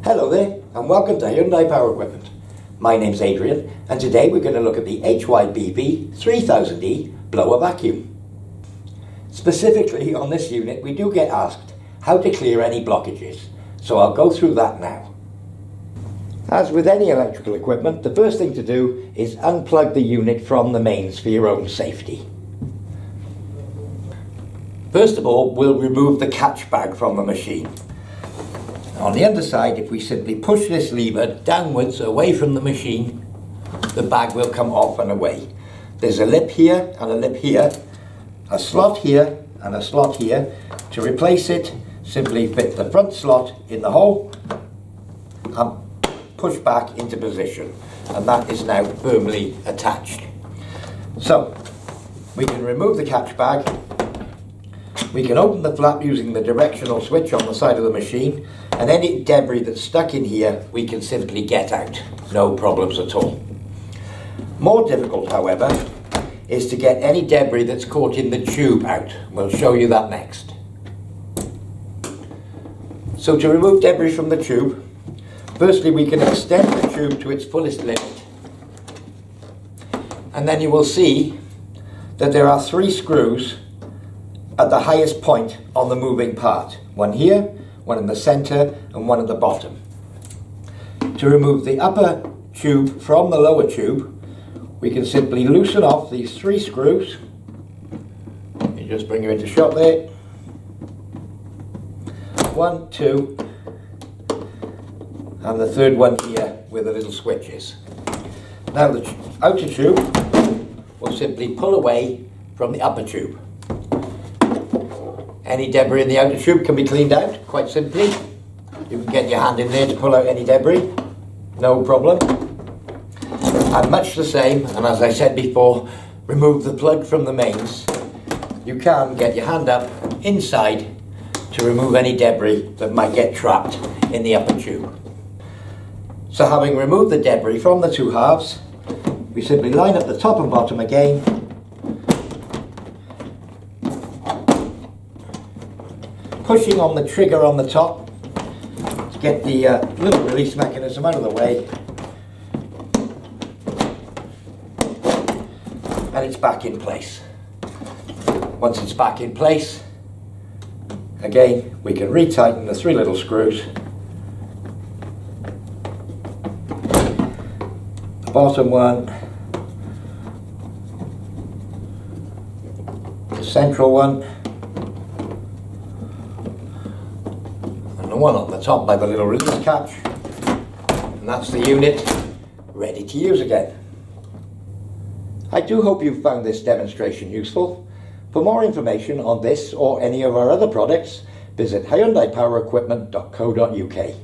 Hello there and welcome to Hyundai Power Equipment. My name's Adrian and today we're going to look at the HYBV3000E blower vacuum. Specifically on this unit we do get asked how to clear any blockages, so I'll go through that now. As with any electrical equipment, the first thing to do is unplug the unit from the mains for your own safety. First of all, we'll remove the catch bag from the machine. On the underside, if we simply push this lever downwards away from the machine, the bag will come off and away. There's a lip here and a lip here, a slot here and a slot here. To replace it, simply fit the front slot in the hole and push back into position, and that is now firmly attached. So we can remove the catch bag. We can open the flap using the directional switch on the side of the machine, and any debris that's stuck in here we can simply get out, no problems at all. More difficult, however, is to get any debris that's caught in the tube out. We'll show you that next. So to remove debris from the tube, firstly we can extend the tube to its fullest limit, and then you will see that there are 3 screws at the highest point on the moving part. One here, one in the center and one at the bottom. To remove the upper tube from the lower tube, we can simply loosen off these 3 screws. You just bring them into shot there. 1, 2, and the third one here with the little switches. Now the outer tube will simply pull away from the upper tube. Any debris in the outer tube can be cleaned out quite simply. You can get your hand in there to pull out any debris, no problem. And much the same, and as I said before, remove the plug from the mains. You can get your hand up inside to remove any debris that might get trapped in the upper tube. So having removed the debris from the 2 halves, we simply line up the top and bottom again, pushing on the trigger on the top to get the little release mechanism out of the way, and it's back in place. Once it's back in place, again we can retighten the 3 little screws. The bottom one, the central one, and the one on the top by the little release catch, and that's the unit ready to use again. I do hope you found this demonstration useful. For more information on this or any of our other products, visit hyundaipowerequipment.co.uk.